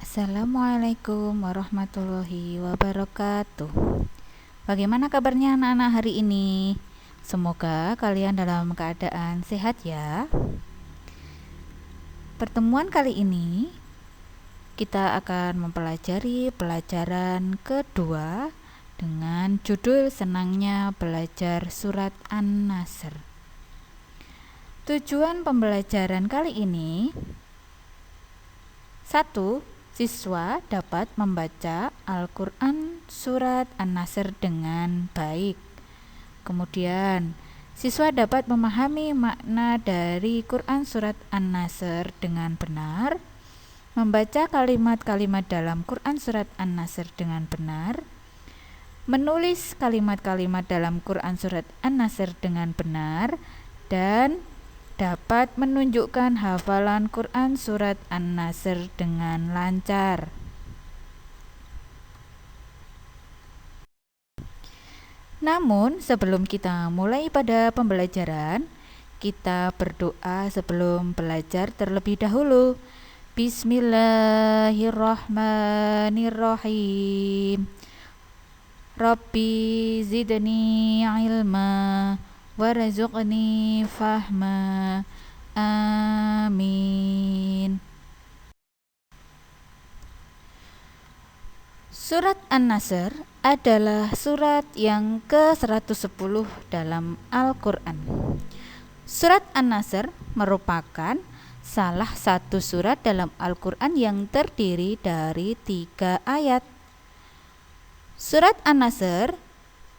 Assalamualaikum warahmatullahi wabarakatuh. Bagaimana kabarnya anak-anak hari ini? Semoga kalian dalam keadaan sehat ya. Pertemuan kali ini kita akan mempelajari pelajaran kedua dengan judul Senangnya Belajar Surat An-Nasr. Tujuan pembelajaran kali ini: 1. Siswa dapat membaca Al-Quran Surat An-Nasr dengan baik. Kemudian, siswa dapat memahami makna dari Quran Surat An-Nasr dengan benar, membaca kalimat-kalimat dalam Quran Surat An-Nasr dengan benar, menulis kalimat-kalimat dalam Quran Surat An-Nasr dengan benar, dan dapat menunjukkan hafalan Quran Surat An-Nasr dengan lancar. Namun, sebelum kita mulai pada pembelajaran, kita berdoa sebelum belajar terlebih dahulu. Bismillahirrahmanirrahim. Rabbi zidni ilma warzuqni fahma. Amin. Surat An-Nasr adalah surat yang ke-110 dalam Al-Quran. Surat An-Nasr merupakan salah satu surat dalam Al-Quran yang terdiri dari 3 ayat. Surat An-Nasr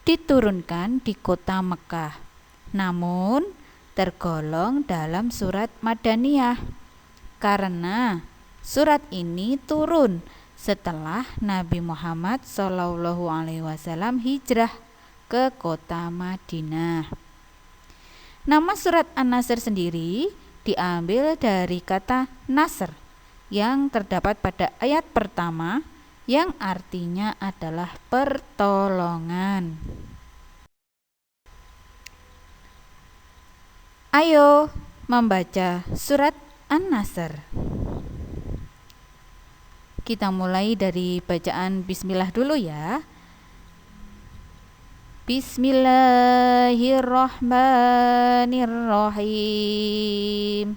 diturunkan di kota Mekah, namun tergolong dalam surat Madaniyah karena surat ini turun setelah Nabi Muhammad SAW hijrah ke kota Madinah. Nama surat An-Nasr sendiri diambil dari kata Nasr yang terdapat pada ayat pertama yang artinya adalah pertolongan. Ayo membaca surat An-Nasr. Kita mulai dari bacaan bismillah dulu ya. Bismillahirrahmanirrahim.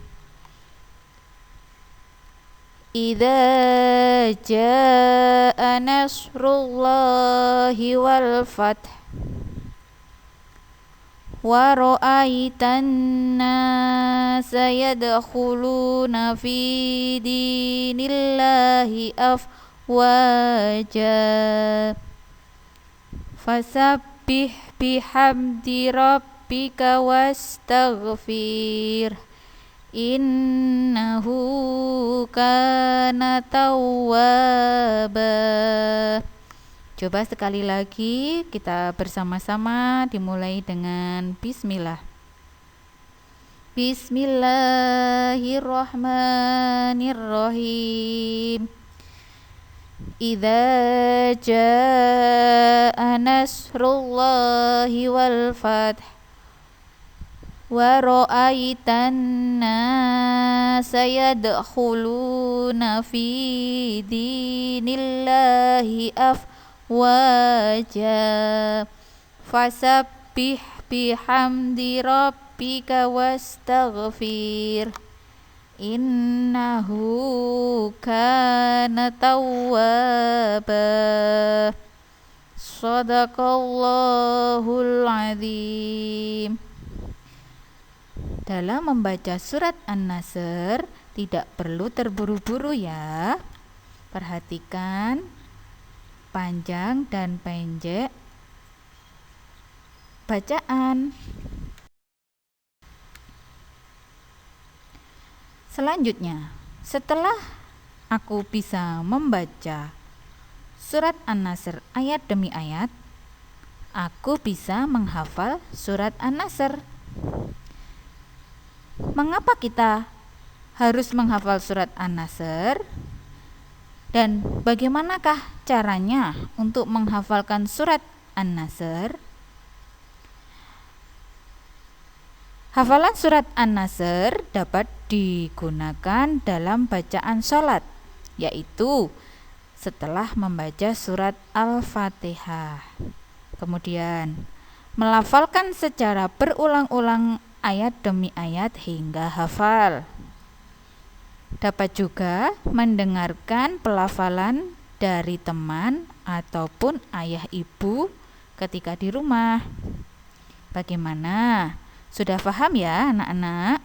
Idza jaa nasrullahi wal fath wa ra'aitan nasa yadkhuluna fi dinillahi afwaja fasabbih bihamdi rabbika wastaghfir innahu kana tawwaba. Coba sekali lagi kita bersama-sama dimulai dengan bismillah. Bismillahirrahmanirrahim. Idza jaa nasrullahi wal fath wa ra'aitan nasa yadkhuluna fi dinillahi afwaja fasabbih bihamdi rabbika wastaghfir innahu kana tawwaba. Shadaqallahul azim. Dalam membaca surat An-Nasr tidak perlu terburu-buru ya. Perhatikan panjang dan pendek bacaan. Selanjutnya, setelah aku bisa membaca surat An-Nasr ayat demi ayat, aku bisa menghafal surat An-Nasr. Mengapa kita harus menghafal surat An-Nasr? Dan bagaimanakah caranya untuk menghafalkan surat An-Nasr? Hafalan surat An-Nasr dapat digunakan dalam bacaan sholat. yaitu setelah membaca surat Al-Fatihah. Kemudian melafalkan secara berulang-ulang ayat demi ayat hingga hafal. Dapat juga mendengarkan pelafalan dari teman ataupun ayah ibu ketika di rumah. Bagaimana? Sudah paham ya anak-anak?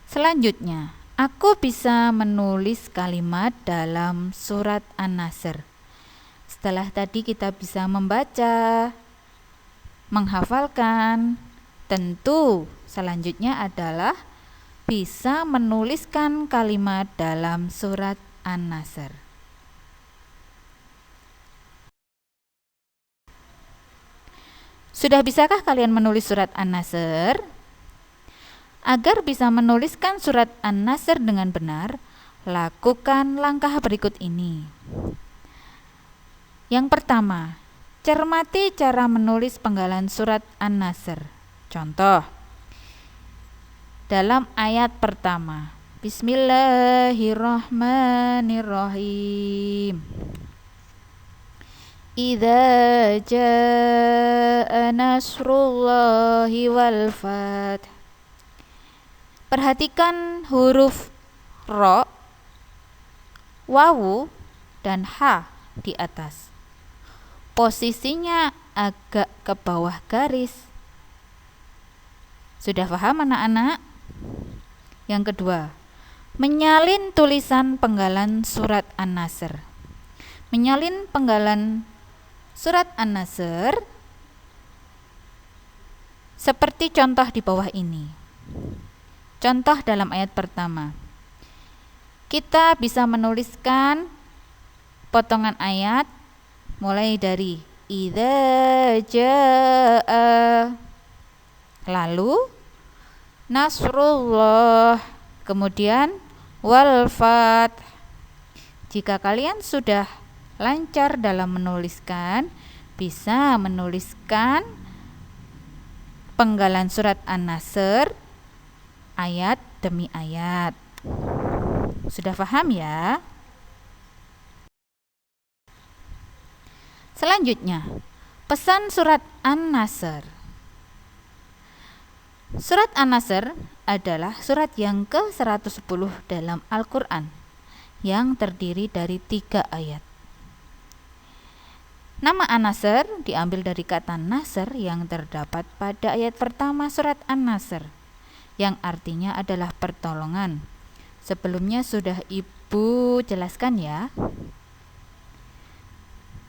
Selanjutnya, aku bisa menulis kalimat dalam surat An-Nasr. Setelah tadi kita bisa membaca, menghafalkan, tentu selanjutnya adalah bisa menuliskan kalimat dalam surat An-Nasr. Sudah bisakah kalian menulis surat An-Nasr? Agar bisa menuliskan surat An-Nasr dengan benar, lakukan langkah berikut ini. Yang pertama, cermati cara menulis penggalan surat An-Nasr. Contoh, dalam ayat pertama, Bismillahirrahmanirrahim. Idza jaa nasrullahi wal fath. Perhatikan huruf ro, wawu, dan ha di atas. Posisinya agak ke bawah garis. Sudah paham anak-anak? Yang kedua, menyalin tulisan penggalan surat An-Nasr. Menyalin penggalan surat An-Nasr seperti contoh di bawah ini. Contoh dalam ayat pertama, kita bisa menuliskan potongan ayat mulai dari idza jaa, lalu nasrullah, kemudian wal fath. Jika kalian sudah lancar dalam menuliskan, bisa menuliskan penggalan surat An-Nasr ayat demi ayat. Sudah paham ya? Selanjutnya, pesan surat An-Nasr. Surat An-Nasr adalah surat yang ke-110 dalam Al-Quran, yang terdiri dari 3 ayat. Nama An-Nasr diambil dari kata Nasr yang terdapat pada ayat pertama surat An-Nasr, yang artinya adalah pertolongan. Sebelumnya sudah Ibu jelaskan ya.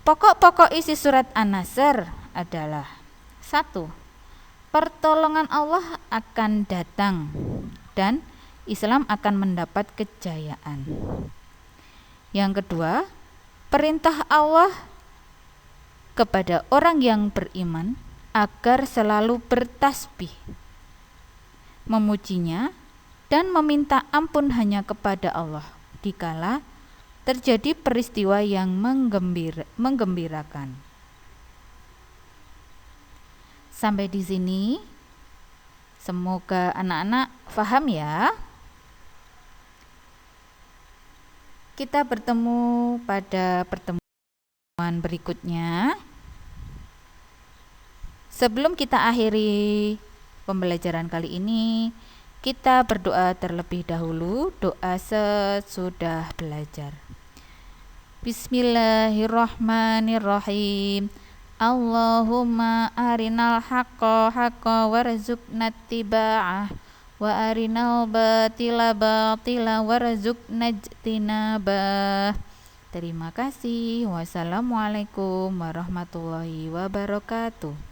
Pokok-pokok isi surat An-Nasr adalah 1. Pertolongan Allah akan datang dan Islam akan mendapat kejayaan. Yang kedua, perintah Allah kepada orang yang beriman agar selalu bertasbih, memujinya, dan meminta ampun hanya kepada Allah dikala terjadi peristiwa yang menggembirakan. Sampai di sini, semoga anak-anak paham ya. Kita bertemu pada pertemuan berikutnya. Sebelum kita akhiri pembelajaran kali ini, kita berdoa terlebih dahulu, doa sesudah belajar. Bismillahirrahmanirrahim. Allahumma arinal haqqa haqqa warzuqna ittiba'ah wa arinal batila batila warzuqna ijtinabah. Terima kasih. Wassalamualaikum warahmatullahi wabarakatuh.